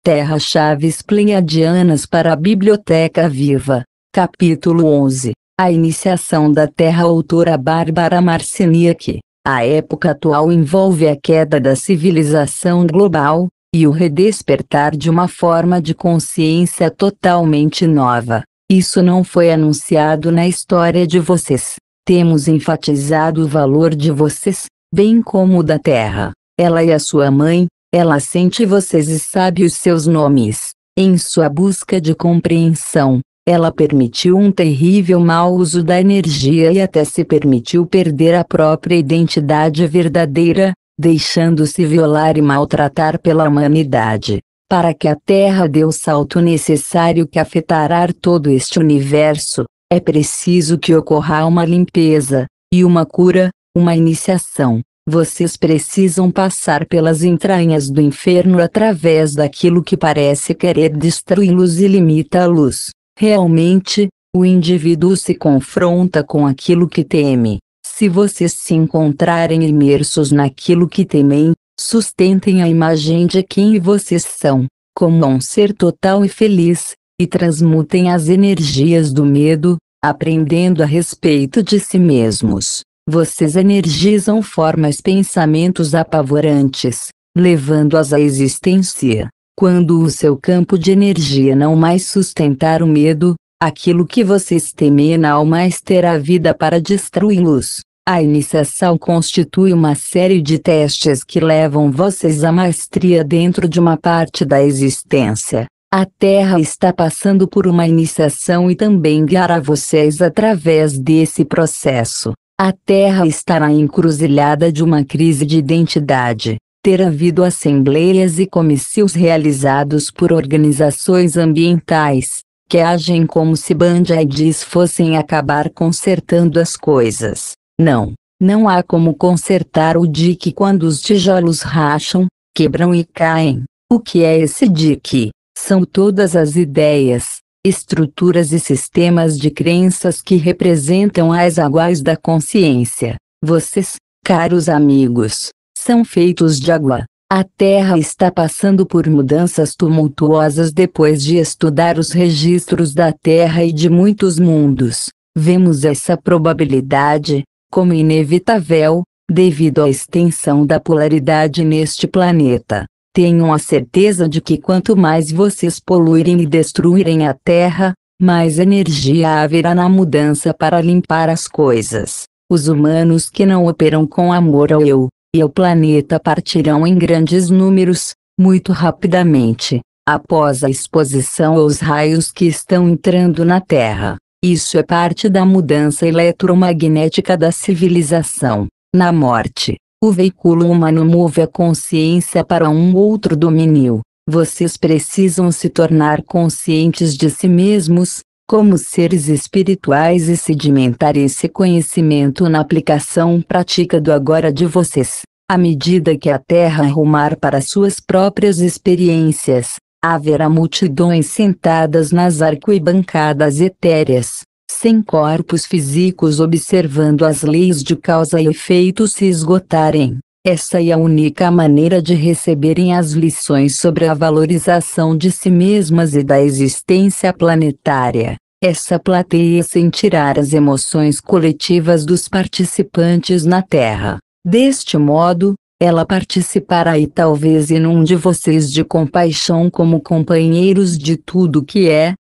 Terra-chaves pleiadianas para a Biblioteca Viva. Capítulo 11. A iniciação da Terra. Autora Bárbara Marciniak. A época atual envolve a queda da civilização global, e o redespertar de uma forma de consciência totalmente nova. Isso não foi anunciado na história de vocês. Temos enfatizado o valor de vocês, bem como o da Terra. Ela é a sua mãe, ela sente vocês e sabe os seus nomes. Em sua busca de compreensão, ela permitiu um terrível mau uso da energia e até se permitiu perder a própria identidade verdadeira, deixando-se violar e maltratar pela humanidade. Para que a Terra dê o salto necessário que afetará todo este universo, é preciso que ocorra uma limpeza, e uma cura, uma iniciação. Vocês precisam passar pelas entranhas do inferno através daquilo que parece querer destruí-los e limita-los. Realmente, o indivíduo se confronta com aquilo que teme. Se vocês se encontrarem imersos naquilo que temem, sustentem a imagem de quem vocês são, como um ser total e feliz, e transmutem as energias do medo, aprendendo a respeito de si mesmos. Vocês energizam formas pensamentos apavorantes, levando-as à existência. Quando o seu campo de energia não mais sustentar o medo, aquilo que vocês temem não mais terá vida para destruí-los. A iniciação constitui uma série de testes que levam vocês à maestria dentro de uma parte da existência. A Terra está passando por uma iniciação e também guiará vocês através desse processo. A Terra está na encruzilhada de uma crise de identidade. Ter havido assembleias e comícios realizados por organizações ambientais, que agem como se band-aids fossem acabar consertando as coisas. Não há como consertar o dique quando os tijolos racham, quebram e caem. O que é esse dique? São todas as ideias, estruturas e sistemas de crenças que representam as águas da consciência. Vocês, caros amigos, são feitos de água. A Terra está passando por mudanças tumultuosas depois de estudar os registros da Terra e de muitos mundos. Vemos essa probabilidade como inevitável, devido à extensão da polaridade neste planeta. Tenham a certeza de que quanto mais vocês poluírem e destruírem a Terra, mais energia haverá na mudança para limpar as coisas. Os humanos que não operam com amor ao eu e ao planeta partirão em grandes números, muito rapidamente, após a exposição aos raios que estão entrando na Terra. Isso é parte da mudança eletromagnética da civilização. Na morte, o veículo humano move a consciência para um outro domínio. Vocês precisam se tornar conscientes de si mesmos, como seres espirituais e sedimentar esse conhecimento na aplicação prática do agora de vocês. À medida que a Terra rumar para suas próprias experiências, haverá multidões sentadas nas arquibancadas etéreas, sem corpos físicos observando as leis de causa e efeito se esgotarem. Essa é a única maneira de receberem as lições sobre a valorização de si mesmas e da existência planetária. Essa plateia sentirá as emoções coletivas dos participantes na Terra. Deste modo, ela participará e talvez inunde vocês de compaixão como companheiros de tudo que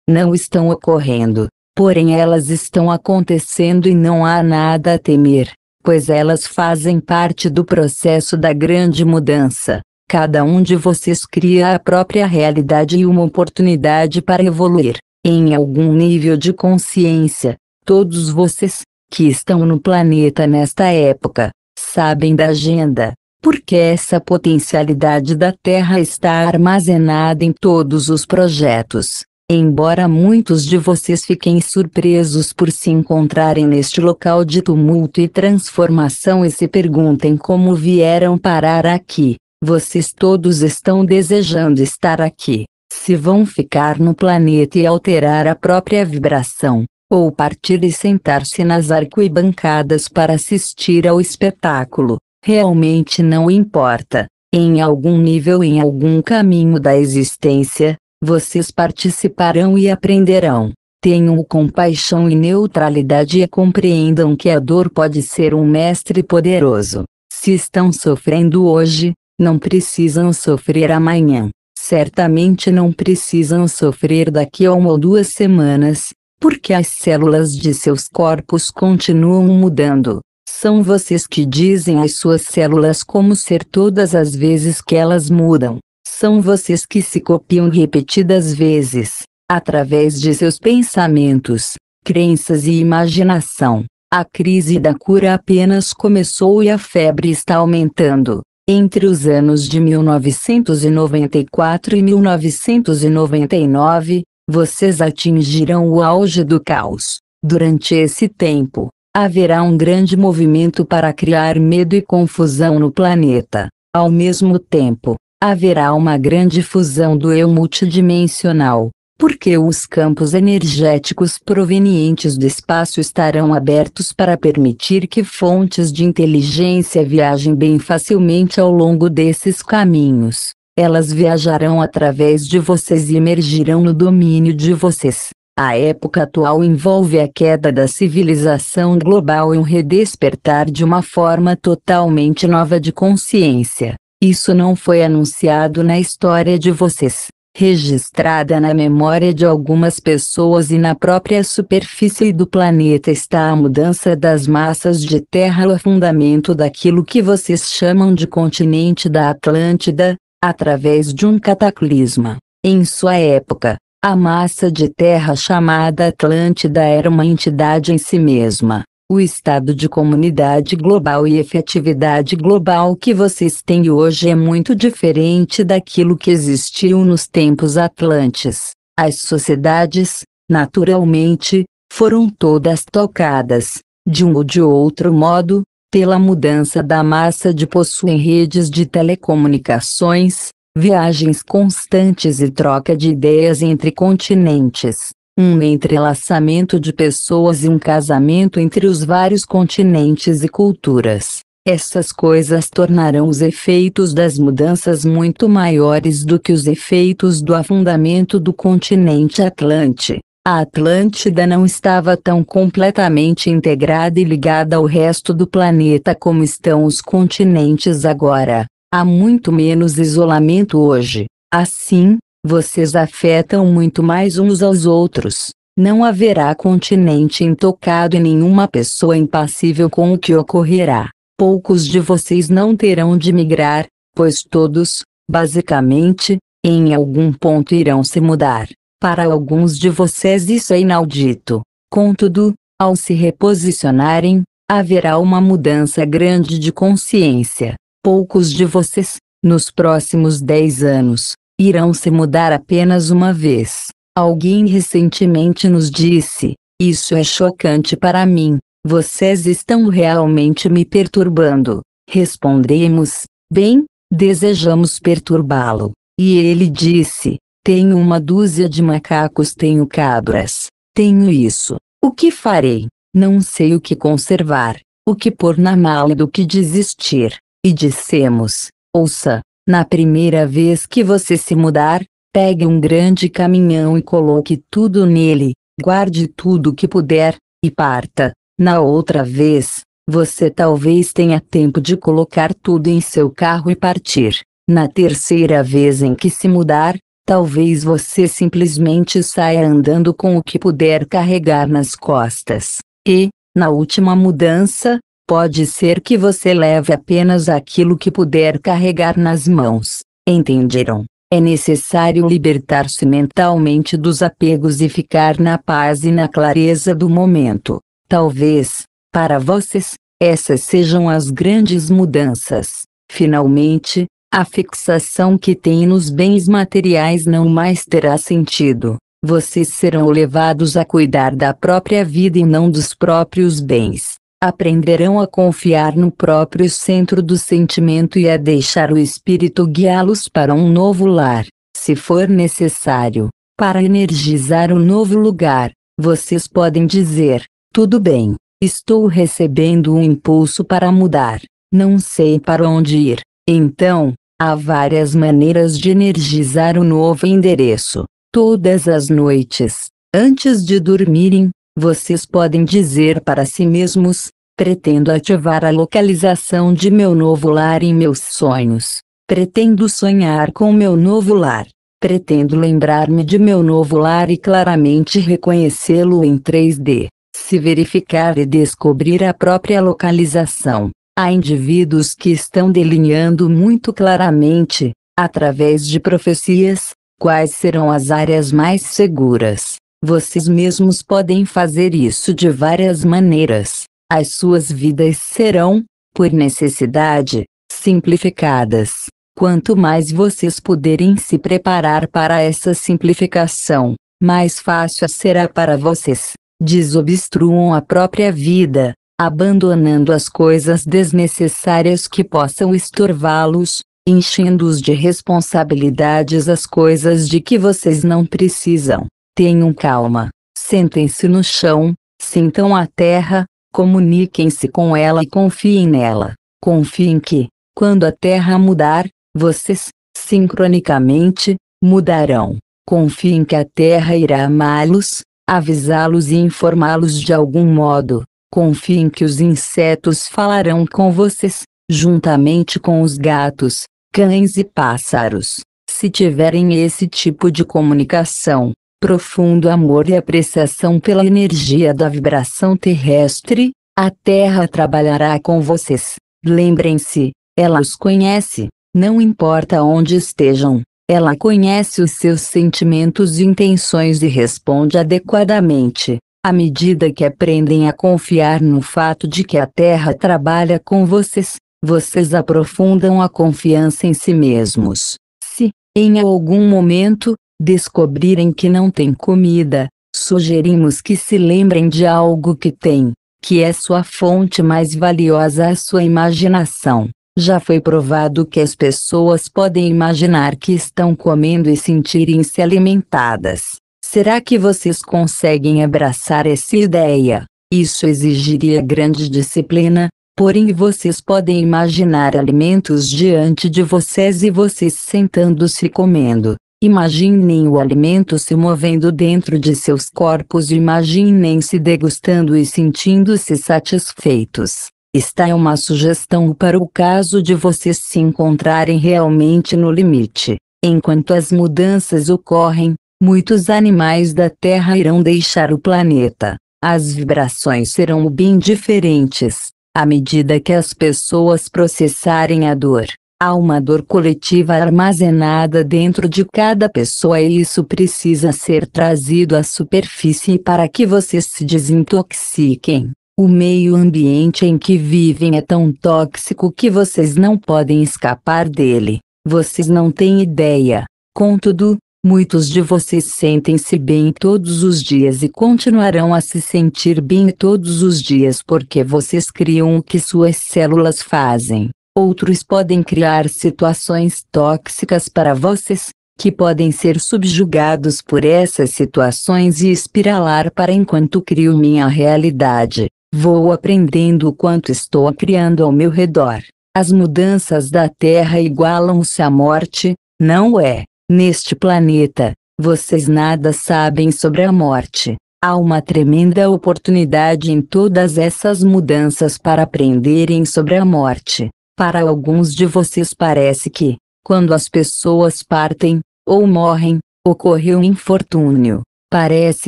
não estão ocorrendo. Porém elas estão acontecendo e não há nada a temer, pois elas fazem parte do processo da grande mudança. Cada um de vocês cria a própria realidade e uma oportunidade para evoluir. Em algum nível de consciência, todos vocês, que estão no planeta nesta época, sabem da agenda, porque essa potencialidade da Terra está armazenada em todos os projetos. Embora muitos de vocês fiquem surpresos por se encontrarem neste local de tumulto e transformação e se perguntem como vieram parar aqui, vocês todos estão desejando estar aqui. Se vão ficar no planeta e alterar a própria vibração, ou partir e sentar-se nas arquibancadas para assistir ao espetáculo, realmente não importa. Em algum nível, em algum caminho da existência, vocês participarão e aprenderão. Tenham compaixão e neutralidade e compreendam que a dor pode ser um mestre poderoso. Se estão sofrendo hoje, não precisam sofrer amanhã. Certamente não precisam sofrer daqui a 1 ou 2 semanas, porque as células de seus corpos continuam mudando. São vocês que dizem às suas células como ser todas as vezes que elas mudam. São vocês que se copiam repetidas vezes, através de seus pensamentos, crenças e imaginação. A crise da cura apenas começou e a febre está aumentando. Entre os anos de 1994 e 1999, vocês atingirão o auge do caos. Durante esse tempo, haverá um grande movimento para criar medo e confusão no planeta. Ao mesmo tempo, haverá uma grande fusão do eu multidimensional, porque os campos energéticos provenientes do espaço estarão abertos para permitir que fontes de inteligência viajem bem facilmente ao longo desses caminhos. Elas viajarão através de vocês e emergirão no domínio de vocês. A época atual envolve a queda da civilização global e um redespertar de uma forma totalmente nova de consciência. Isso não foi anunciado na história de vocês, registrada na memória de algumas pessoas e na própria superfície do planeta está a mudança das massas de terra, o afundamento daquilo que vocês chamam de continente da Atlântida, através de um cataclisma. Em sua época, a massa de terra chamada Atlântida era uma entidade em si mesma. O estado de comunidade global e efetividade global que vocês têm hoje é muito diferente daquilo que existiu nos tempos atlantes. As sociedades, naturalmente, foram todas tocadas, de um ou de outro modo, pela mudança da massa de possuem redes de telecomunicações, viagens constantes e troca de ideias entre continentes. Um entrelaçamento de pessoas e um casamento entre os vários continentes e culturas. Essas coisas tornarão os efeitos das mudanças muito maiores do que os efeitos do afundamento do continente Atlante. A Atlântida não estava tão completamente integrada e ligada ao resto do planeta como estão os continentes agora. Há muito menos isolamento hoje. Assim, vocês afetam muito mais uns aos outros. Não haverá continente intocado e nenhuma pessoa impassível com o que ocorrerá. Poucos de vocês não terão de migrar, pois todos, basicamente, em algum ponto irão se mudar. Para alguns de vocês isso é inaudito. Contudo, ao se reposicionarem, haverá uma mudança grande de consciência. Poucos de vocês, nos próximos 10 anos, irão se mudar apenas uma vez. Alguém recentemente nos disse: "Isso é chocante para mim, vocês estão realmente me perturbando." Respondemos: "Bem, desejamos perturbá-lo." E ele disse: "Tenho 1 dúzia de macacos, tenho cabras, tenho isso. O que farei? Não sei o que conservar, o que pôr na mala e do que desistir." E dissemos: "Ouça, na primeira vez que você se mudar, pegue um grande caminhão e coloque tudo nele, guarde tudo o que puder, e parta. Na outra vez, você talvez tenha tempo de colocar tudo em seu carro e partir. Na terceira vez em que se mudar, talvez você simplesmente saia andando com o que puder carregar nas costas. E, na última mudança, pode ser que você leve apenas aquilo que puder carregar nas mãos." Entenderam? É necessário libertar-se mentalmente dos apegos e ficar na paz e na clareza do momento. Talvez, para vocês, essas sejam as grandes mudanças. Finalmente, a fixação que tem nos bens materiais não mais terá sentido. Vocês serão levados a cuidar da própria vida e não dos próprios bens. Aprenderão a confiar no próprio centro do sentimento e a deixar o espírito guiá-los para um novo lar, se for necessário. Para energizar o novo lugar, vocês podem dizer: "Tudo bem, estou recebendo um impulso para mudar, não sei para onde ir." Então, Há várias maneiras de energizar o novo endereço. Todas as noites, antes de dormirem, vocês podem dizer para si mesmos: pretendo ativar a localização de meu novo lar em meus sonhos. Pretendo sonhar com meu novo lar. Pretendo lembrar-me de meu novo lar e claramente reconhecê-lo em 3D. Se verificar e descobrir a própria localização. Há indivíduos que estão delineando muito claramente, através de profecias, quais serão as áreas mais seguras. Vocês mesmos podem fazer isso de várias maneiras. As suas vidas serão, por necessidade, simplificadas. Quanto mais vocês puderem se preparar para essa simplificação, mais fácil será para vocês. Desobstruam a própria vida, abandonando as coisas desnecessárias que possam estorvá-los, enchendo-os de responsabilidades as coisas de que vocês não precisam. Tenham calma, sentem-se no chão, sintam a terra, comuniquem-se com ela e confiem nela. Confiem que, quando a terra mudar, vocês, sincronicamente, mudarão. Confiem que a terra irá amá-los, avisá-los e informá-los de algum modo. Confiem que os insetos falarão com vocês, juntamente com os gatos, cães e pássaros. Se tiverem esse tipo de comunicação, profundo amor e apreciação pela energia da vibração terrestre, a Terra trabalhará com vocês. Lembrem-se, ela os conhece, não importa onde estejam. Ela conhece os seus sentimentos e intenções e responde adequadamente. À medida que aprendem a confiar no fato de que a Terra trabalha com vocês, vocês aprofundam a confiança em si mesmos. Se, em algum momento, descobrirem que não tem comida, sugerimos que se lembrem de algo que tem, que é sua fonte mais valiosa, a sua imaginação. Já foi provado que as pessoas podem imaginar que estão comendo e sentirem-se alimentadas. Será que vocês conseguem abraçar essa ideia? Isso exigiria grande disciplina, porém vocês podem imaginar alimentos diante de vocês e vocês sentando-se e comendo. Imaginem o alimento se movendo dentro de seus corpos e imaginem-se degustando e sentindo-se satisfeitos. Esta é uma sugestão para o caso de vocês se encontrarem realmente no limite. Enquanto as mudanças ocorrem, muitos animais da Terra irão deixar o planeta. As vibrações serão bem diferentes, à medida que as pessoas processarem a dor. Há uma dor coletiva armazenada dentro de cada pessoa e isso precisa ser trazido à superfície para que vocês se desintoxiquem. O meio ambiente em que vivem é tão tóxico que vocês não podem escapar dele. Vocês não têm ideia. Contudo, muitos de vocês sentem-se bem todos os dias e continuarão a se sentir bem todos os dias porque vocês criam o que suas células fazem. Outros podem criar situações tóxicas para vocês, que podem ser subjugados por essas situações e espiralar para enquanto crio minha realidade. Vou aprendendo o quanto estou criando ao meu redor. As mudanças da Terra igualam-se à morte, não é? Neste planeta, vocês nada sabem sobre a morte. Há uma tremenda oportunidade em todas essas mudanças para aprenderem sobre a morte. Para alguns de vocês parece que, quando as pessoas partem, ou morrem, ocorreu um infortúnio. Parece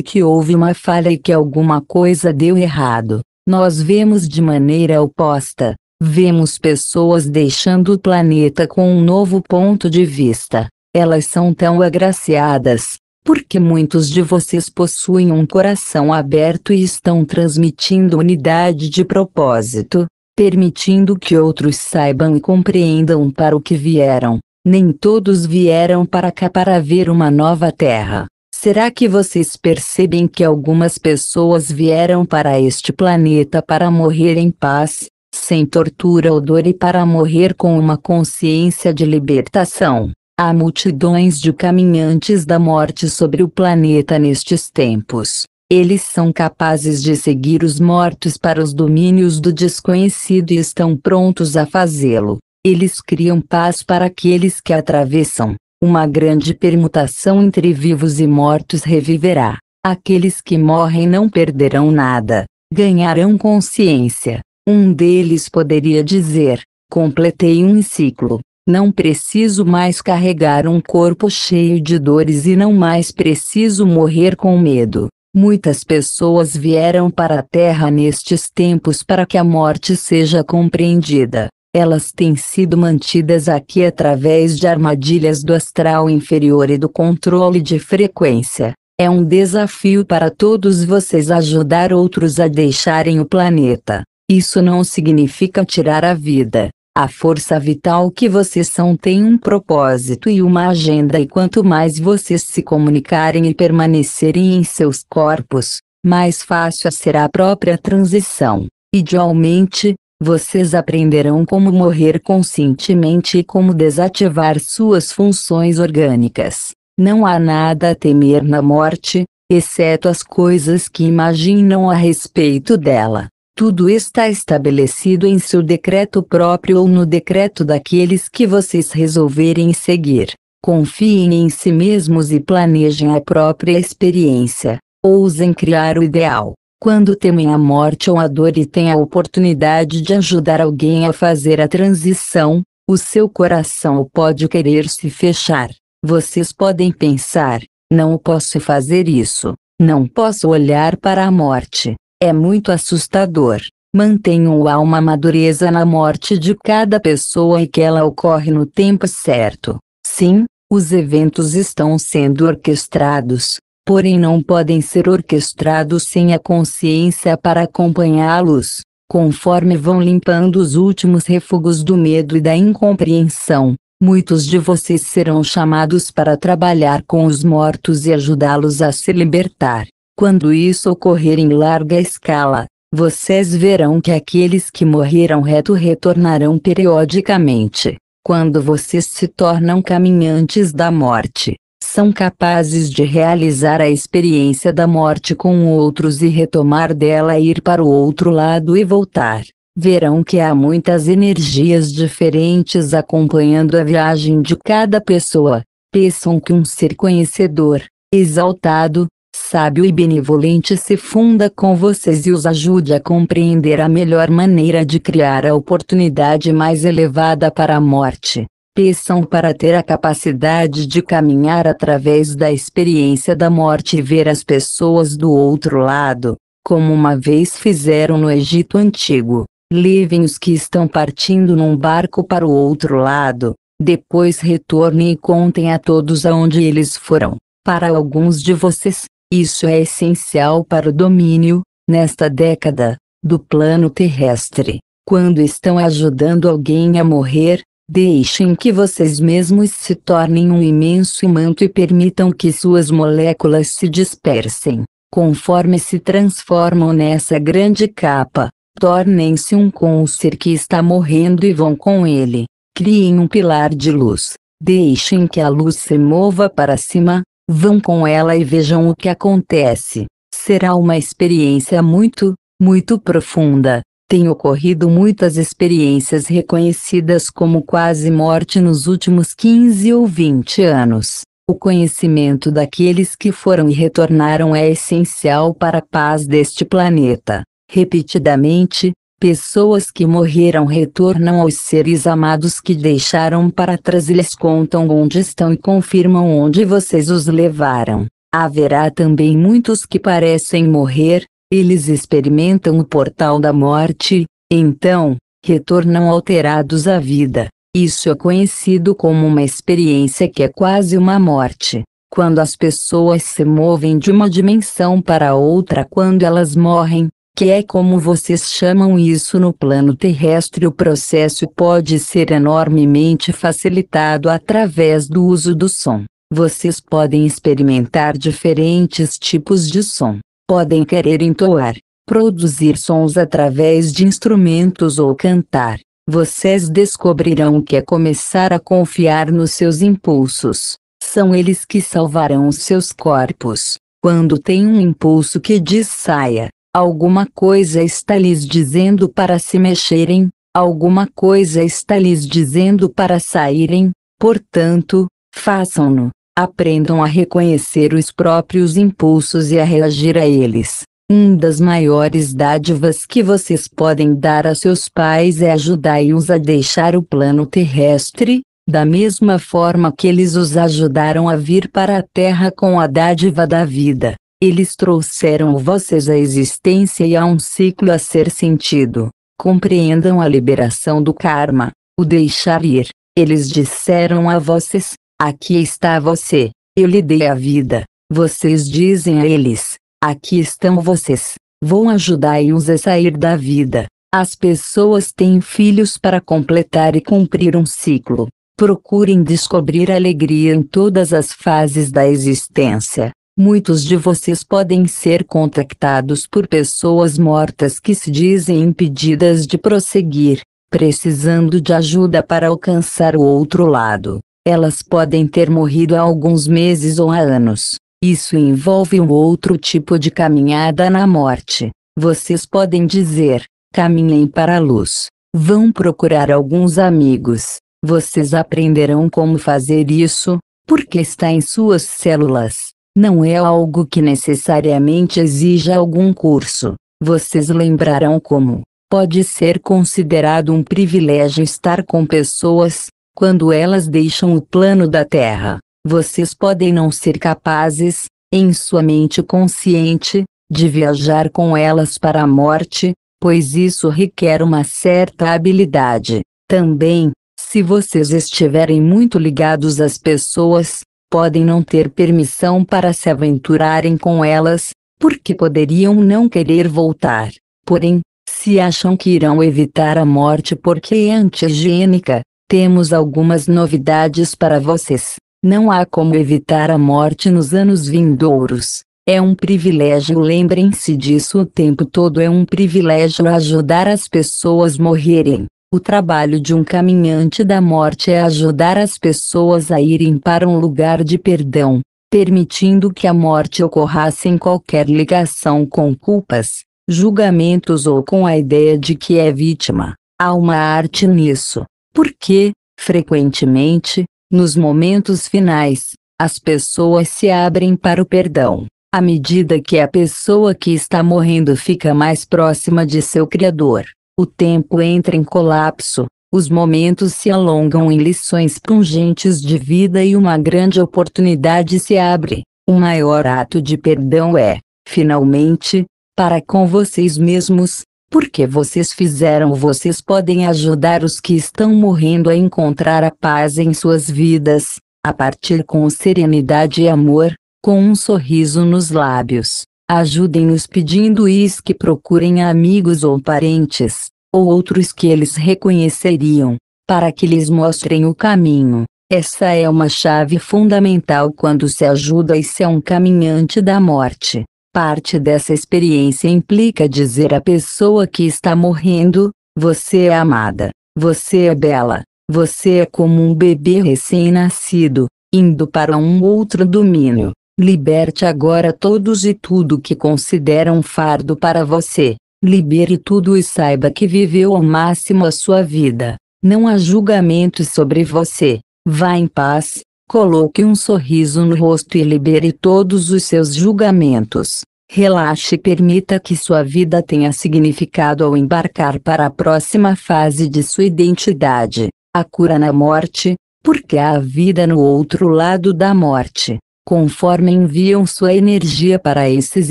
que houve uma falha e que alguma coisa deu errado. Nós vemos de maneira oposta. Vemos pessoas deixando o planeta com um novo ponto de vista. Elas são tão agraciadas, porque muitos de vocês possuem um coração aberto e estão transmitindo unidade de propósito, permitindo que outros saibam e compreendam para o que vieram. Nem todos vieram para cá para ver uma nova terra. Será que vocês percebem que algumas pessoas vieram para este planeta para morrer em paz, sem tortura ou dor e para morrer com uma consciência de libertação? Há multidões de caminhantes da morte sobre o planeta nestes tempos. Eles são capazes de seguir os mortos para os domínios do desconhecido e estão prontos a fazê-lo. Eles criam paz para aqueles que atravessam. Uma grande permutação entre vivos e mortos reviverá. Aqueles que morrem não perderão nada, ganharão consciência. Um deles poderia dizer: completei um ciclo. Não preciso mais carregar um corpo cheio de dores e não mais preciso morrer com medo. Muitas pessoas vieram para a Terra nestes tempos para que a morte seja compreendida. Elas têm sido mantidas aqui através de armadilhas do astral inferior e do controle de frequência. É um desafio para todos vocês ajudar outros a deixarem o planeta. Isso não significa tirar a vida. A força vital que vocês são tem um propósito e uma agenda, e quanto mais vocês se comunicarem e permanecerem em seus corpos, mais fácil será a própria transição. Idealmente, vocês aprenderão como morrer conscientemente e como desativar suas funções orgânicas. Não há nada a temer na morte, exceto as coisas que imaginam a respeito dela. Tudo está estabelecido em seu decreto próprio ou no decreto daqueles que vocês resolverem seguir. Confiem em si mesmos e planejem a própria experiência. Ousem criar o ideal. Quando temem a morte ou a dor e têm a oportunidade de ajudar alguém a fazer a transição, o seu coração pode querer se fechar. Vocês podem pensar: não posso fazer isso. Não posso olhar para a morte. É muito assustador. Mantenham a alma madureza na morte de cada pessoa e que ela ocorre no tempo certo. Sim, os eventos estão sendo orquestrados, porém não podem ser orquestrados sem a consciência para acompanhá-los. Conforme vão limpando os últimos refugos do medo e da incompreensão, muitos de vocês serão chamados para trabalhar com os mortos e ajudá-los a se libertar. Quando isso ocorrer em larga escala, vocês verão que aqueles que morreram retornarão periodicamente. Quando vocês se tornam caminhantes da morte, são capazes de realizar a experiência da morte com outros e retomar dela, ir para o outro lado e voltar. Verão que há muitas energias diferentes acompanhando a viagem de cada pessoa. Pensam que um ser conhecedor, exaltado, sábio e benevolente se funda com vocês e os ajude a compreender a melhor maneira de criar a oportunidade mais elevada para a morte. Peçam para ter a capacidade de caminhar através da experiência da morte e ver as pessoas do outro lado, como uma vez fizeram no Egito Antigo. Levem os que estão partindo num barco para o outro lado, depois retornem e contem a todos aonde eles foram. Para alguns de vocês, isso é essencial para o domínio, nesta década, do plano terrestre. Quando estão ajudando alguém a morrer, deixem que vocês mesmos se tornem um imenso manto e permitam que suas moléculas se dispersem. Conforme se transformam nessa grande capa, tornem-se um com o ser que está morrendo e vão com ele. Criem um pilar de luz. Deixem que a luz se mova para cima. Vão com ela e vejam o que acontece. Será uma experiência muito, muito profunda. Tem ocorrido muitas experiências reconhecidas como quase morte nos últimos 15 ou 20 anos. O conhecimento daqueles que foram e retornaram é essencial para a paz deste planeta. Repetidamente, pessoas que morreram retornam aos seres amados que deixaram para trás e lhes contam onde estão e confirmam onde vocês os levaram. Haverá também muitos que parecem morrer, eles experimentam o portal da morte, então, retornam alterados à vida. Isso é conhecido como uma experiência que é quase uma morte. Quando as pessoas se movem de uma dimensão para outra quando elas morrem, que é como vocês chamam isso no plano terrestre, o processo pode ser enormemente facilitado através do uso do som. Vocês podem experimentar diferentes tipos de som. Podem querer entoar, produzir sons através de instrumentos ou cantar. Vocês descobrirão que é começar a confiar nos seus impulsos. São eles que salvarão os seus corpos. Quando tem um impulso que diz saia, alguma coisa está lhes dizendo para se mexerem, Alguma coisa está lhes dizendo para saírem, portanto, façam-no. Aprendam a reconhecer os próprios impulsos e a reagir a eles. Uma das maiores dádivas que vocês podem dar a seus pais é ajudá-los a deixar o plano terrestre, da mesma forma que eles os ajudaram a vir para a Terra com a dádiva da vida. Eles trouxeram vocês à existência e a um ciclo a ser sentido. Compreendam a liberação do karma, o deixar ir. Eles disseram a vocês: aqui está você, eu lhe dei a vida. Vocês dizem a eles: aqui estão vocês, vou ajudar-os a sair da vida. As pessoas têm filhos para completar e cumprir um ciclo. Procurem descobrir alegria em todas as fases da existência. Muitos de vocês podem ser contactados por pessoas mortas que se dizem impedidas de prosseguir, precisando de ajuda para alcançar o outro lado. Elas podem ter morrido há alguns meses ou há anos. Isso envolve um outro tipo de caminhada na morte. Vocês podem dizer: caminhem para a luz. Vão procurar alguns amigos. Vocês aprenderão como fazer isso, porque está em suas células. Não é algo que necessariamente exija algum curso. Vocês lembrarão como pode ser considerado um privilégio estar com pessoas, quando elas deixam o plano da Terra. Vocês podem não ser capazes, em sua mente consciente, de viajar com elas para a morte, pois isso requer uma certa habilidade. Também, se vocês estiverem muito ligados às pessoas, podem não ter permissão para se aventurarem com elas, porque poderiam não querer voltar. Porém, se acham que irão evitar a morte porque é anti-higiênica, temos algumas novidades para vocês. Não há como evitar a morte nos anos vindouros. É um privilégio, lembrem-se disso o tempo todo, é um privilégio ajudar as pessoas a morrerem. O trabalho de um caminhante da morte é ajudar as pessoas a irem para um lugar de perdão, permitindo que a morte ocorra sem qualquer ligação com culpas, julgamentos ou com a ideia de que é vítima. Há uma arte nisso, porque, frequentemente, nos momentos finais, as pessoas se abrem para o perdão. À medida que a pessoa que está morrendo fica mais próxima de seu Criador, o tempo entra em colapso, os momentos se alongam em lições pungentes de vida e uma grande oportunidade se abre. O maior ato de perdão é, finalmente, para com vocês mesmos, porque vocês fizeram. Vocês podem ajudar os que estão morrendo a encontrar a paz em suas vidas, a partir com serenidade e amor, com um sorriso nos lábios. Ajudem-nos pedindo-lhes que procurem amigos ou parentes, ou outros que eles reconheceriam, para que lhes mostrem o caminho. Essa é uma chave fundamental quando se ajuda e se é um caminhante da morte. Parte dessa experiência implica dizer à pessoa que está morrendo: você é amada, você é bela, você é como um bebê recém-nascido, indo para um outro domínio. Liberte agora todos e tudo que considera um fardo para você. Libere tudo e saiba que viveu ao máximo a sua vida. Não há julgamentos sobre você. Vá em paz, coloque um sorriso no rosto e libere todos os seus julgamentos. Relaxe e permita que sua vida tenha significado ao embarcar para a próxima fase de sua identidade. A cura na morte, porque há a vida no outro lado da morte. Conforme enviam sua energia para esses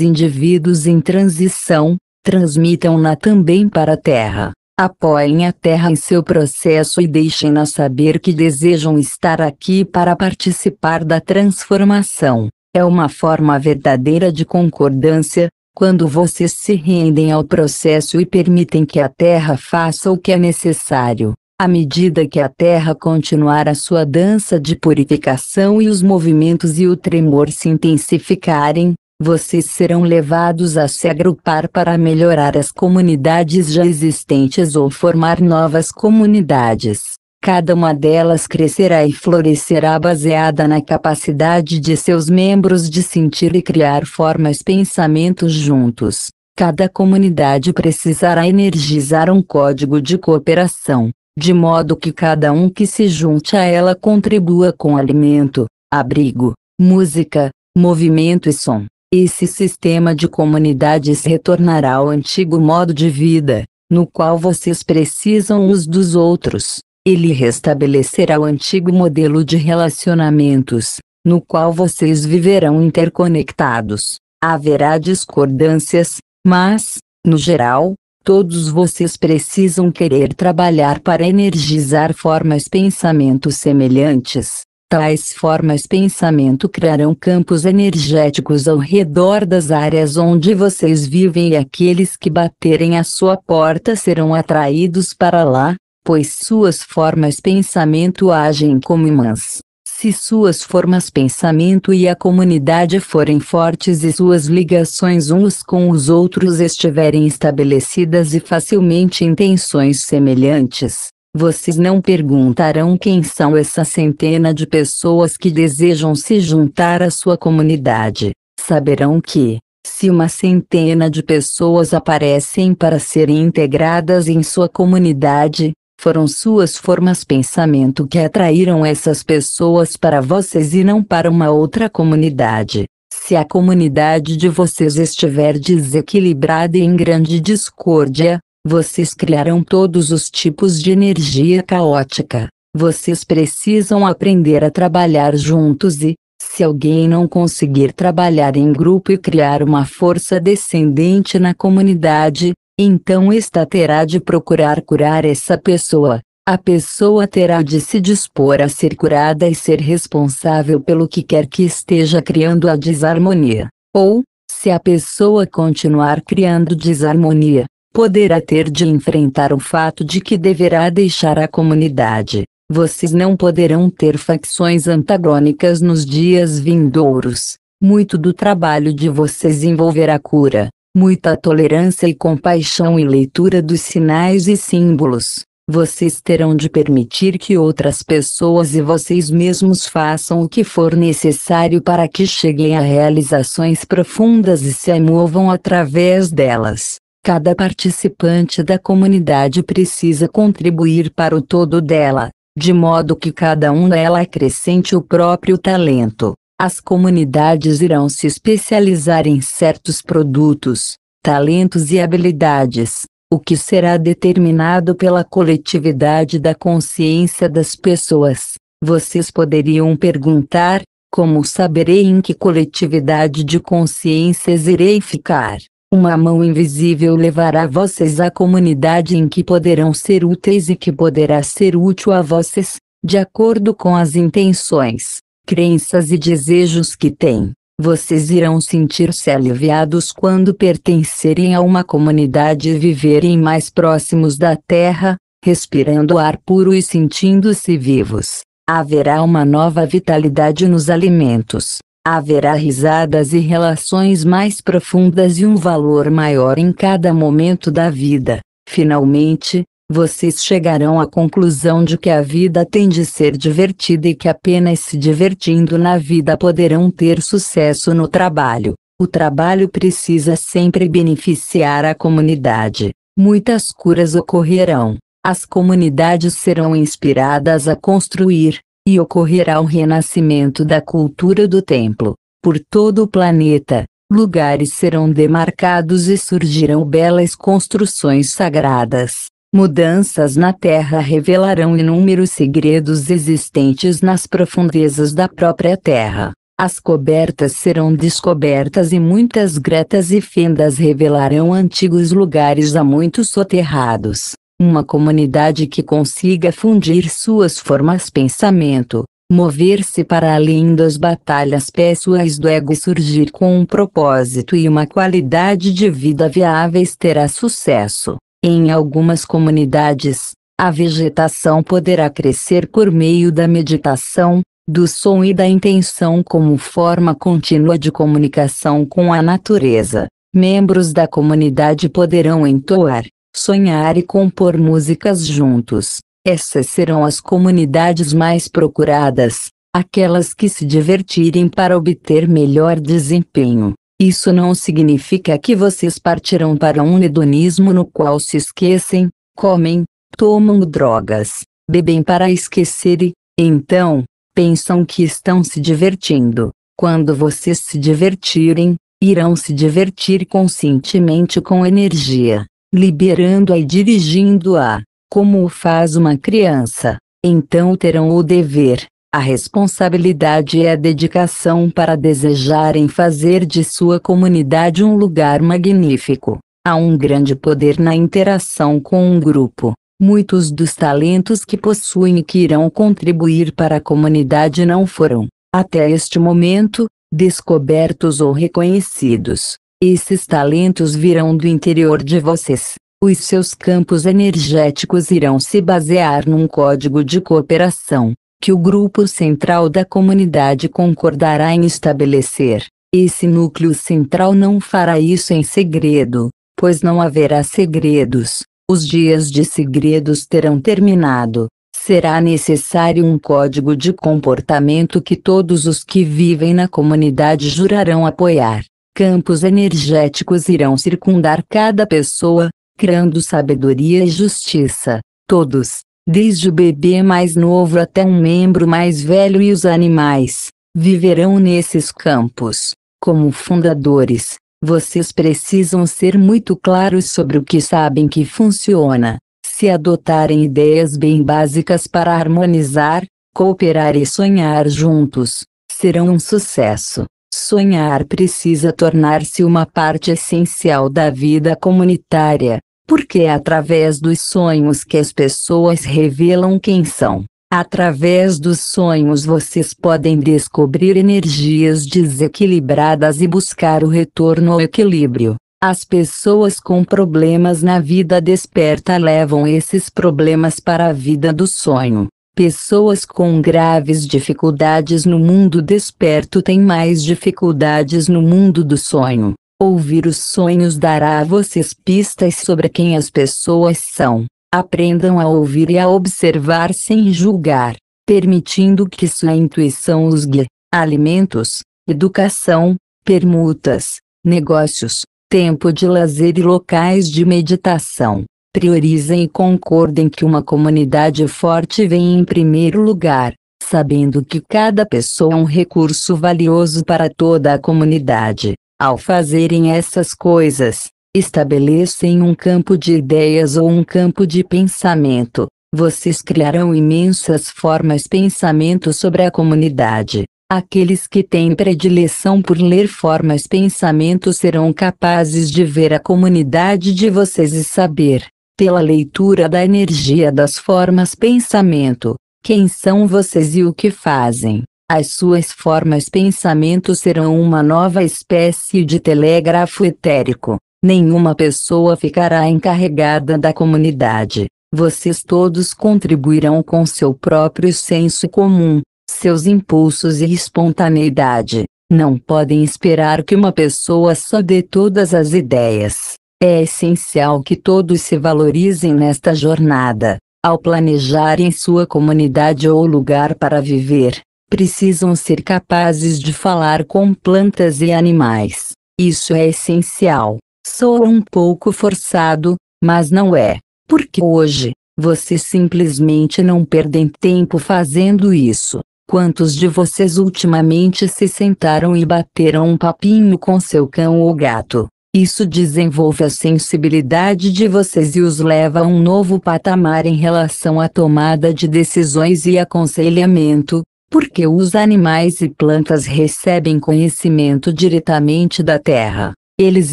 indivíduos em transição, transmitam-na também para a Terra. Apoiem a Terra em seu processo e deixem-na saber que desejam estar aqui para participar da transformação. É uma forma verdadeira de concordância, quando vocês se rendem ao processo e permitem que a Terra faça o que é necessário. À medida que a Terra continuar a sua dança de purificação e os movimentos e o tremor se intensificarem, vocês serão levados a se agrupar para melhorar as comunidades já existentes ou formar novas comunidades. Cada uma delas crescerá e florescerá baseada na capacidade de seus membros de sentir e criar formas pensamentos juntos. Cada comunidade precisará energizar um código de cooperação, de modo que cada um que se junte a ela contribua com alimento, abrigo, música, movimento e som. Esse sistema de comunidades retornará ao antigo modo de vida, no qual vocês precisam uns dos outros. Ele restabelecerá o antigo modelo de relacionamentos, no qual vocês viverão interconectados. Haverá discordâncias, mas, no geral, todos vocês precisam querer trabalhar para energizar formas de pensamento semelhantes. Tais formas de pensamento criarão campos energéticos ao redor das áreas onde vocês vivem e aqueles que baterem à sua porta serão atraídos para lá, pois suas formas de pensamento agem como imãs. Se suas formas de pensamento e a comunidade forem fortes e suas ligações uns com os outros estiverem estabelecidas e facilmente intenções semelhantes, vocês não perguntarão quem são essa centena de pessoas que desejam se juntar à sua comunidade. Saberão que, se uma centena de pessoas aparecem para serem integradas em sua comunidade, foram suas formas de pensamento que atraíram essas pessoas para vocês e não para uma outra comunidade. Se a comunidade de vocês estiver desequilibrada e em grande discórdia, vocês criarão todos os tipos de energia caótica. Vocês precisam aprender a trabalhar juntos e, se alguém não conseguir trabalhar em grupo e criar uma força descendente na comunidade, então esta terá de procurar curar essa pessoa. A pessoa terá de se dispor a ser curada e ser responsável pelo que quer que esteja criando a desarmonia. Ou, se a pessoa continuar criando desarmonia, poderá ter de enfrentar o fato de que deverá deixar a comunidade. Vocês não poderão ter facções antagônicas nos dias vindouros. Muito do trabalho de vocês envolverá cura, muita tolerância e compaixão e leitura dos sinais e símbolos. Vocês terão de permitir que outras pessoas e vocês mesmos façam o que for necessário para que cheguem a realizações profundas e se movam através delas. Cada participante da comunidade precisa contribuir para o todo dela, de modo que cada um dela acrescente o próprio talento. As comunidades irão se especializar em certos produtos, talentos e habilidades, o que será determinado pela coletividade da consciência das pessoas. Vocês poderiam perguntar: como saberei em que coletividade de consciências irei ficar? Uma mão invisível levará vocês à comunidade em que poderão ser úteis e que poderá ser útil a vocês, de acordo com as intenções, crenças e desejos que têm. Vocês irão sentir-se aliviados quando pertencerem a uma comunidade e viverem mais próximos da terra, respirando ar puro e sentindo-se vivos. Haverá uma nova vitalidade nos alimentos. Haverá risadas e relações mais profundas e um valor maior em cada momento da vida. Finalmente, vocês chegarão à conclusão de que a vida tem de ser divertida e que apenas se divertindo na vida poderão ter sucesso no trabalho. O trabalho precisa sempre beneficiar a comunidade. Muitas curas ocorrerão. As comunidades serão inspiradas a construir, e ocorrerá o renascimento da cultura do templo. Por todo o planeta, lugares serão demarcados e surgirão belas construções sagradas. Mudanças na Terra revelarão inúmeros segredos existentes nas profundezas da própria Terra. As cobertas serão descobertas e muitas gretas e fendas revelarão antigos lugares há muito soterrados. Uma comunidade que consiga fundir suas formas de pensamento, mover-se para além das batalhas pessoais do ego e surgir com um propósito e uma qualidade de vida viáveis terá sucesso. Em algumas comunidades, a vegetação poderá crescer por meio da meditação, do som e da intenção como forma contínua de comunicação com a natureza. Membros da comunidade poderão entoar, sonhar e compor músicas juntos. Essas serão as comunidades mais procuradas, aquelas que se divertirem para obter melhor desempenho. Isso não significa que vocês partirão para um hedonismo no qual se esquecem, comem, tomam drogas, bebem para esquecer e, então, pensam que estão se divertindo. Quando vocês se divertirem, irão se divertir conscientemente com energia, liberando-a e dirigindo-a, como o faz uma criança. Então terão o dever, a responsabilidade e a dedicação para desejarem fazer de sua comunidade um lugar magnífico. Há um grande poder na interação com um grupo. Muitos dos talentos que possuem e que irão contribuir para a comunidade não foram, até este momento, descobertos ou reconhecidos. Esses talentos virão do interior de vocês. Os seus campos energéticos irão se basear num código de cooperação, que o grupo central da comunidade concordará em estabelecer. Esse núcleo central não fará isso em segredo, pois não haverá segredos. Os dias de segredos terão terminado. Será necessário um código de comportamento que todos os que vivem na comunidade jurarão apoiar. Campos energéticos irão circundar cada pessoa, criando sabedoria e justiça. Todos, desde o bebê mais novo até um membro mais velho e os animais, viverão nesses campos. Como fundadores, vocês precisam ser muito claros sobre o que sabem que funciona. Se adotarem ideias bem básicas para harmonizar, cooperar e sonhar juntos, serão um sucesso. Sonhar precisa tornar-se uma parte essencial da vida comunitária, porque é através dos sonhos que as pessoas revelam quem são. Através dos sonhos vocês podem descobrir energias desequilibradas e buscar o retorno ao equilíbrio. As pessoas com problemas na vida desperta levam esses problemas para a vida do sonho. Pessoas com graves dificuldades no mundo desperto têm mais dificuldades no mundo do sonho. Ouvir os sonhos dará a vocês pistas sobre quem as pessoas são. Aprendam a ouvir e a observar sem julgar, permitindo que sua intuição os guie. Alimentos, educação, permutas, negócios, tempo de lazer e locais de meditação. Priorizem e concordem que uma comunidade forte vem em primeiro lugar, sabendo que cada pessoa é um recurso valioso para toda a comunidade. Ao fazerem essas coisas, estabelecem um campo de ideias ou um campo de pensamento. Vocês criarão imensas formas de pensamento sobre a comunidade. Aqueles que têm predileção por ler formas de pensamento serão capazes de ver a comunidade de vocês e saber, pela leitura da energia das formas de pensamento, quem são vocês e o que fazem. As suas formas de pensamento serão uma nova espécie de telégrafo etérico. Nenhuma pessoa ficará encarregada da comunidade. Vocês todos contribuirão com seu próprio senso comum, seus impulsos e espontaneidade. Não podem esperar que uma pessoa só dê todas as ideias. É essencial que todos se valorizem nesta jornada. Ao planejarem sua comunidade ou lugar para viver, precisam ser capazes de falar com plantas e animais. Isso é essencial. Soa um pouco forçado, mas não é, porque hoje, vocês simplesmente não perdem tempo fazendo isso. Quantos de vocês ultimamente se sentaram e bateram um papinho com seu cão ou gato? Isso desenvolve a sensibilidade de vocês e os leva a um novo patamar em relação à tomada de decisões e aconselhamento, porque os animais e plantas recebem conhecimento diretamente da terra. Eles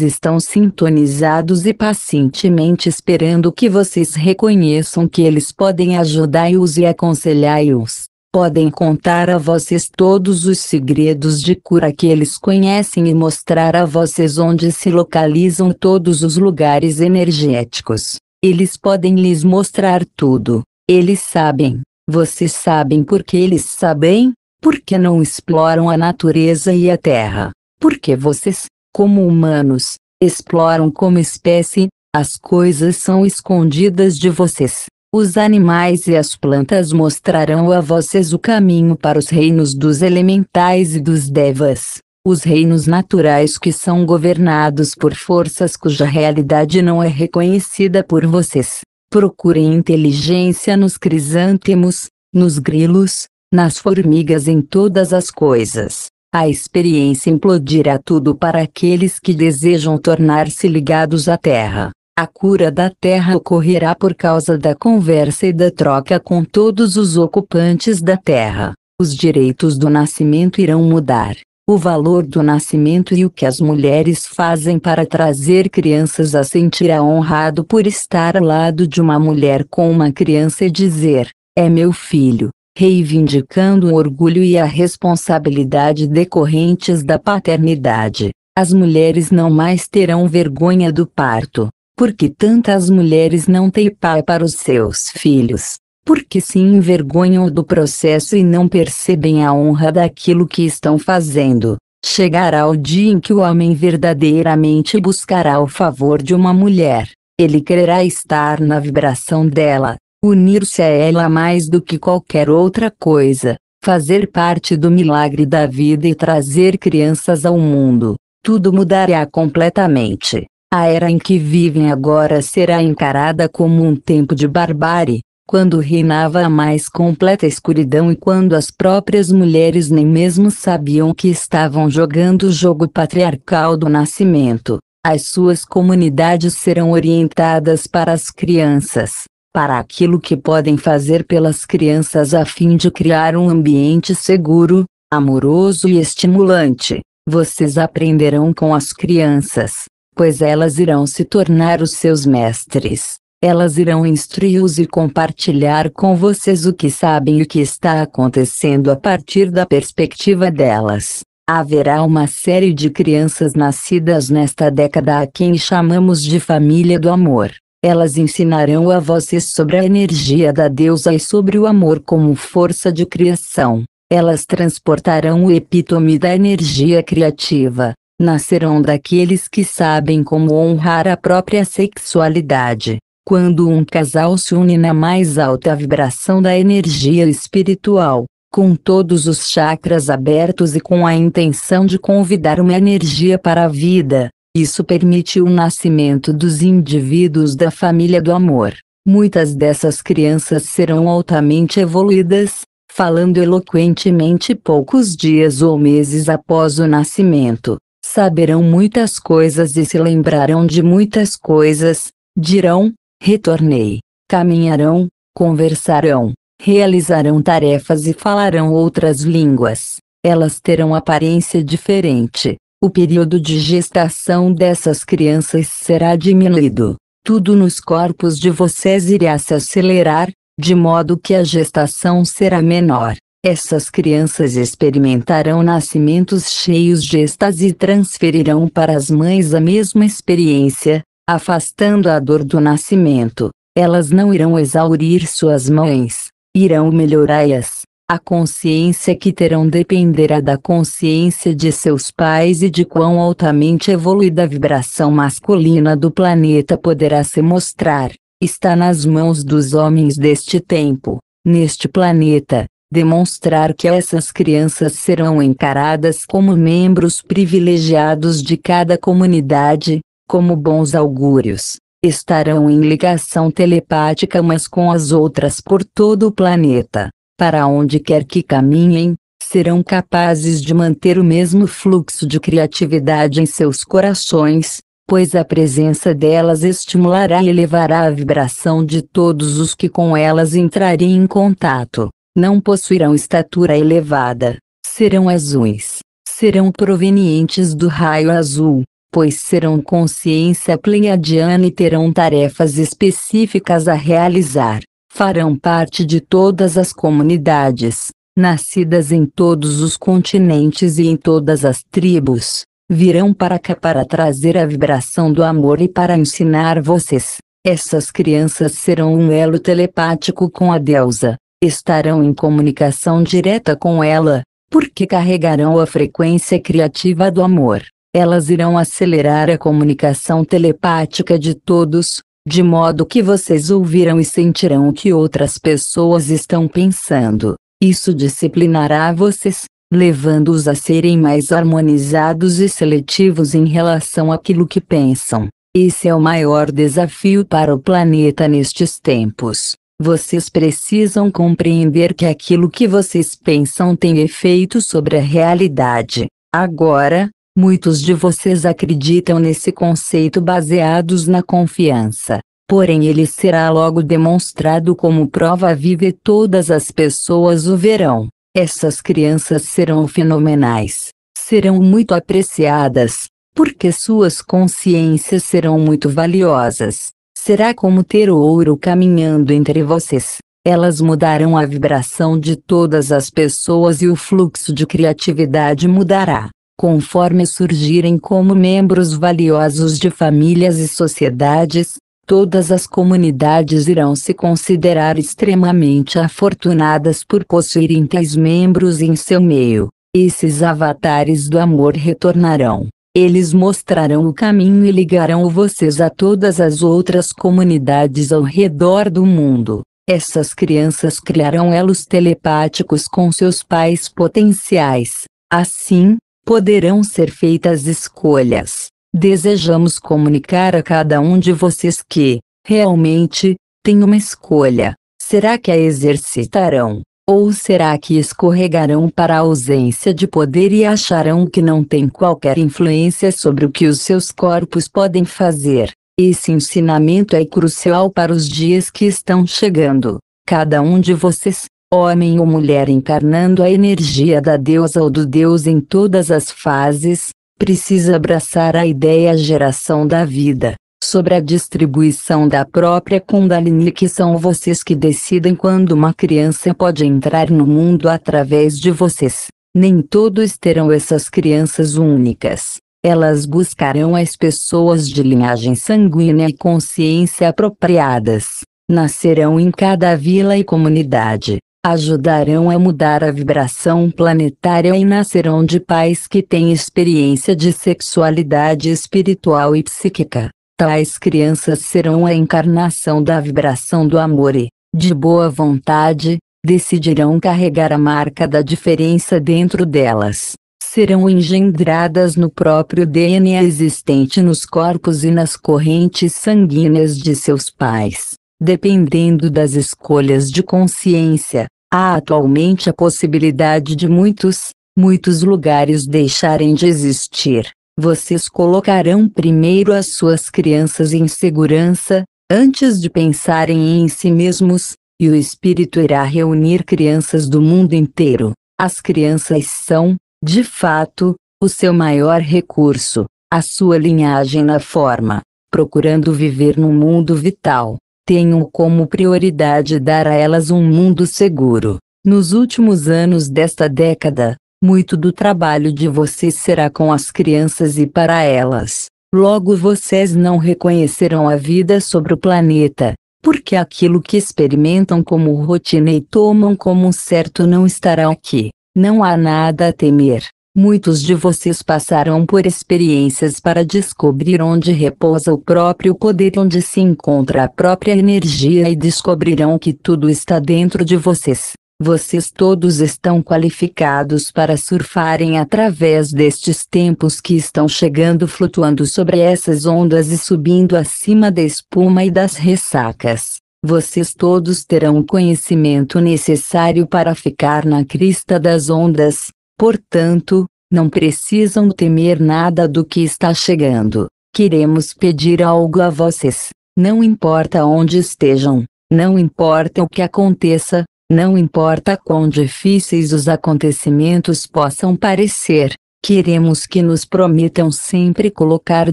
estão sintonizados e pacientemente esperando que vocês reconheçam que eles podem ajudar-os e aconselhar-os. Podem contar a vocês todos os segredos de cura que eles conhecem e mostrar a vocês onde se localizam todos os lugares energéticos. Eles podem lhes mostrar tudo. Eles sabem. Vocês sabem porque eles sabem? Porque não exploram a natureza e a terra. Porque vocês, como humanos, exploram como espécie. As coisas são escondidas de vocês. Os animais e as plantas mostrarão a vocês o caminho para os reinos dos elementais e dos devas. Os reinos naturais que são governados por forças cuja realidade não é reconhecida por vocês. Procurem inteligência nos crisântemos, nos grilos, nas formigas, em todas as coisas. A experiência implodirá tudo para aqueles que desejam tornar-se ligados à Terra. A cura da Terra ocorrerá por causa da conversa e da troca com todos os ocupantes da Terra. Os direitos do nascimento irão mudar. O valor do nascimento e o que as mulheres fazem para trazer crianças a sentir honrado por estar ao lado de uma mulher com uma criança e dizer: é meu filho, reivindicando o orgulho e a responsabilidade decorrentes da paternidade. As mulheres não mais terão vergonha do parto. Porque tantas mulheres não têm pai para os seus filhos? Porque se envergonham do processo e não percebem a honra daquilo que estão fazendo. Chegará o dia em que o homem verdadeiramente buscará o favor de uma mulher. Ele quererá estar na vibração dela, unir-se a ela mais do que qualquer outra coisa, fazer parte do milagre da vida e trazer crianças ao mundo. Tudo mudará completamente. A era em que vivem agora será encarada como um tempo de barbárie, quando reinava a mais completa escuridão e quando as próprias mulheres nem mesmo sabiam que estavam jogando o jogo patriarcal do nascimento. As suas comunidades serão orientadas para as crianças, para aquilo que podem fazer pelas crianças a fim de criar um ambiente seguro, amoroso e estimulante. Vocês aprenderão com as crianças, pois elas irão se tornar os seus mestres. Elas irão instruí-los e compartilhar com vocês o que sabem e o que está acontecendo a partir da perspectiva delas. Haverá uma série de crianças nascidas nesta década a quem chamamos de família do amor. Elas ensinarão a vocês sobre a energia da deusa e sobre o amor como força de criação. Elas transportarão o epítome da energia criativa. Nascerão daqueles que sabem como honrar a própria sexualidade. Quando um casal se une na mais alta vibração da energia espiritual, com todos os chakras abertos e com a intenção de convidar uma energia para a vida, isso permite o nascimento dos indivíduos da família do amor. Muitas dessas crianças serão altamente evoluídas, falando eloquentemente poucos dias ou meses após o nascimento. Saberão muitas coisas e se lembrarão de muitas coisas, dirão: retornei. Caminharão, conversarão, realizarão tarefas e falarão outras línguas. Elas terão aparência diferente. O período de gestação dessas crianças será diminuído. Tudo nos corpos de vocês irá se acelerar, de modo que a gestação será menor. Essas crianças experimentarão nascimentos cheios de êxtase e transferirão para as mães a mesma experiência, afastando a dor do nascimento. Elas não irão exaurir suas mães, irão melhorá-las. A consciência que terão dependerá da consciência de seus pais e de quão altamente evoluída a vibração masculina do planeta poderá se mostrar. Está nas mãos dos homens deste tempo, neste planeta, demonstrar que essas crianças serão encaradas como membros privilegiados de cada comunidade, como bons augúrios. Estarão em ligação telepática umas com as outras por todo o planeta. Para onde quer que caminhem, serão capazes de manter o mesmo fluxo de criatividade em seus corações, pois a presença delas estimulará e elevará a vibração de todos os que com elas entrarem em contato. Não possuirão estatura elevada, serão azuis, serão provenientes do raio azul, pois serão consciência pleiadiana e terão tarefas específicas a realizar. Farão parte de todas as comunidades, nascidas em todos os continentes e em todas as tribos. Virão para cá para trazer a vibração do amor e para ensinar vocês. Essas crianças serão um elo telepático com a deusa. Estarão em comunicação direta com ela, porque carregarão a frequência criativa do amor. Elas irão acelerar a comunicação telepática de todos, de modo que vocês ouvirão e sentirão o que outras pessoas estão pensando. Isso disciplinará vocês, levando-os a serem mais harmonizados e seletivos em relação àquilo que pensam. Esse é o maior desafio para o planeta nestes tempos. Vocês precisam compreender que aquilo que vocês pensam tem efeito sobre a realidade. Agora, muitos de vocês acreditam nesse conceito baseados na confiança. Porém ele será logo demonstrado como prova viva e todas as pessoas o verão. Essas crianças serão fenomenais. Serão muito apreciadas, porque suas consciências serão muito valiosas. Será como ter ouro caminhando entre vocês. Elas mudarão a vibração de todas as pessoas e o fluxo de criatividade mudará. Conforme surgirem como membros valiosos de famílias e sociedades, todas as comunidades irão se considerar extremamente afortunadas por possuírem tais membros em seu meio. Esses avatares do amor retornarão. Eles mostrarão o caminho e ligarão vocês a todas as outras comunidades ao redor do mundo. Essas crianças criarão elos telepáticos com seus pais potenciais. Assim, poderão ser feitas escolhas. Desejamos comunicar a cada um de vocês que, realmente, tem uma escolha. Será que a exercitarão? Ou será que escorregarão para a ausência de poder e acharão que não tem qualquer influência sobre o que os seus corpos podem fazer? Esse ensinamento é crucial para os dias que estão chegando. Cada um de vocês, homem ou mulher encarnando a energia da deusa ou do deus em todas as fases, precisa abraçar a ideia geração da vida, sobre a distribuição da própria Kundalini, que são vocês que decidem quando uma criança pode entrar no mundo através de vocês. Nem todos terão essas crianças únicas. Elas buscarão as pessoas de linhagem sanguínea e consciência apropriadas. Nascerão em cada vila e comunidade. Ajudarão a mudar a vibração planetária e nascerão de pais que têm experiência de sexualidade espiritual e psíquica. Tais crianças serão a encarnação da vibração do amor e, de boa vontade, decidirão carregar a marca da diferença dentro delas. Serão engendradas no próprio DNA existente nos corpos e nas correntes sanguíneas de seus pais. Dependendo das escolhas de consciência, há atualmente a possibilidade de muitos lugares deixarem de existir. Vocês colocarão primeiro as suas crianças em segurança, antes de pensarem em si mesmos, e o Espírito irá reunir crianças do mundo inteiro. As crianças são, de fato, o seu maior recurso, a sua linhagem na forma, procurando viver num mundo vital. Tenham como prioridade dar a elas um mundo seguro. Nos últimos anos desta década, muito do trabalho de vocês será com as crianças e para elas. Logo vocês não reconhecerão a vida sobre o planeta, porque aquilo que experimentam como rotina e tomam como certo não estará aqui. Não há nada a temer. Muitos de vocês passarão por experiências para descobrir onde repousa o próprio poder, onde se encontra a própria energia, e descobrirão que tudo está dentro de vocês. Vocês todos estão qualificados para surfarem através destes tempos que estão chegando, flutuando sobre essas ondas e subindo acima da espuma e das ressacas. Vocês todos terão o conhecimento necessário para ficar na crista das ondas. Portanto, não precisam temer nada do que está chegando. Queremos pedir algo a vocês. Não importa onde estejam, não importa o que aconteça, não importa quão difíceis os acontecimentos possam parecer, queremos que nos prometam sempre colocar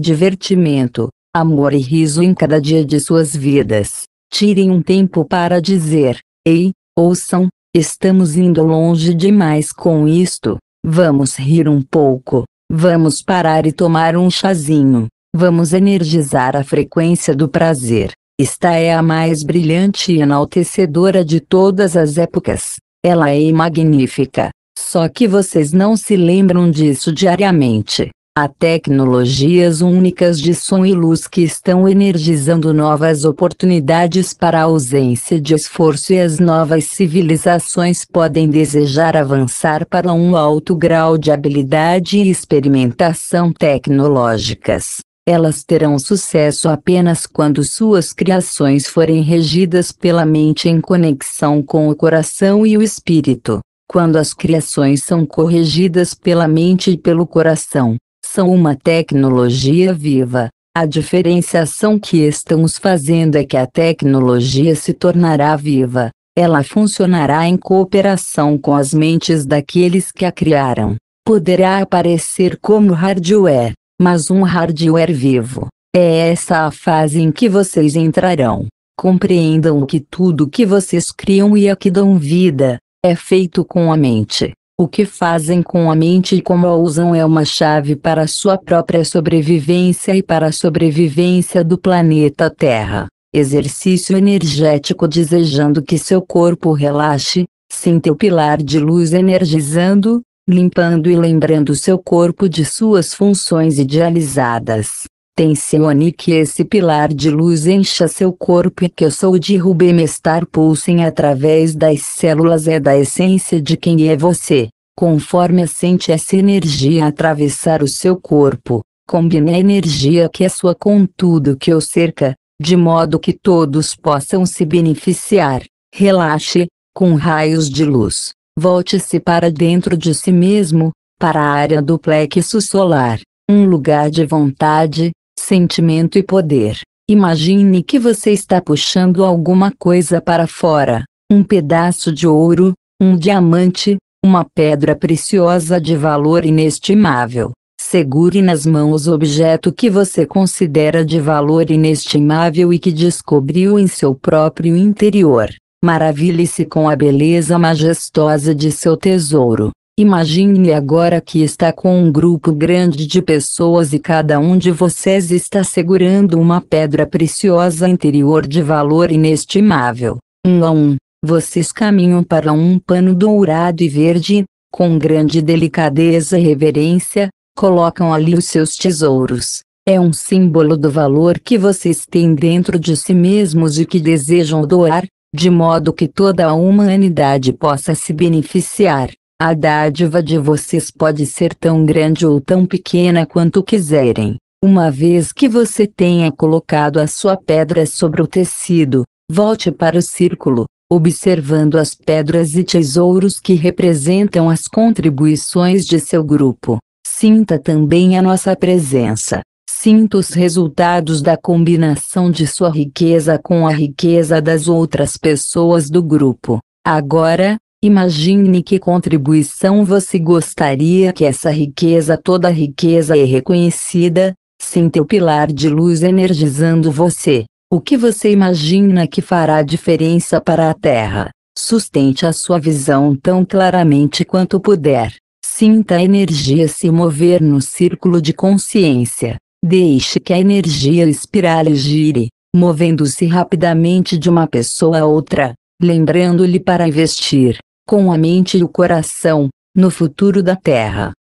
divertimento, amor e riso em cada dia de suas vidas. Tirem um tempo para dizer: ei, ouçam, estamos indo longe demais com isto. Vamos rir um pouco. Vamos parar e tomar um chazinho. Vamos energizar a frequência do prazer. Esta é a mais brilhante e enaltecedora de todas as épocas. Ela é magnífica. Só que vocês não se lembram disso diariamente. Há tecnologias únicas de som e luz que estão energizando novas oportunidades para a ausência de esforço, e as novas civilizações podem desejar avançar para um alto grau de habilidade e experimentação tecnológicas. Elas terão sucesso apenas quando suas criações forem regidas pela mente em conexão com o coração e o espírito. Quando as criações são corrigidas pela mente e pelo coração, são uma tecnologia viva. A diferenciação que estamos fazendo é que a tecnologia se tornará viva. Ela funcionará em cooperação com as mentes daqueles que a criaram. Poderá aparecer como hardware, mas um hardware vivo. É essa a fase em que vocês entrarão. Compreendam que tudo que vocês criam e a que dão vida, é feito com a mente. O que fazem com a mente e como a usam é uma chave para a sua própria sobrevivência e para a sobrevivência do planeta Terra. Exercício energético. Desejando que seu corpo relaxe, sinta o pilar de luz energizando, limpando e lembrando seu corpo de suas funções idealizadas. Tencione que esse pilar de luz encha seu corpo e que o Sou de Rubemestar pulsem através das células da essência de quem é você. Conforme sente essa energia atravessar o seu corpo, combine a energia que é sua com tudo que o cerca, de modo que todos possam se beneficiar. Relaxe, com raios de luz. Volte-se para dentro de si mesmo, para a área do plexo solar, um lugar de vontade, sentimento e poder. Imagine que você está puxando alguma coisa para fora, um pedaço de ouro, um diamante, uma pedra preciosa de valor inestimável. Segure nas mãos o objeto que você considera de valor inestimável e que descobriu em seu próprio interior. Maravilhe-se com a beleza majestosa de seu tesouro. Imagine agora que está com um grupo grande de pessoas e cada um de vocês está segurando uma pedra preciosa interior de valor inestimável. Um a um, vocês caminham para um pano dourado e verde, com grande delicadeza e reverência, colocam ali os seus tesouros. É um símbolo do valor que vocês têm dentro de si mesmos e que desejam doar, de modo que toda a humanidade possa se beneficiar. A dádiva de vocês pode ser tão grande ou tão pequena quanto quiserem. Uma vez que você tenha colocado a sua pedra sobre o tecido, volte para o círculo, observando as pedras e tesouros que representam as contribuições de seu grupo. Sinta também a nossa presença. Sinta os resultados da combinação de sua riqueza com a riqueza das outras pessoas do grupo. Agora, imagine que contribuição você gostaria que essa riqueza, toda riqueza é reconhecida. Sinta o pilar de luz energizando você. O que você imagina que fará diferença para a Terra? Sustente a sua visão tão claramente quanto puder. Sinta a energia se mover no círculo de consciência. Deixe que a energia espirale e gire, movendo-se rapidamente de uma pessoa a outra, lembrando-lhe para investir, com a mente e o coração, no futuro da Terra.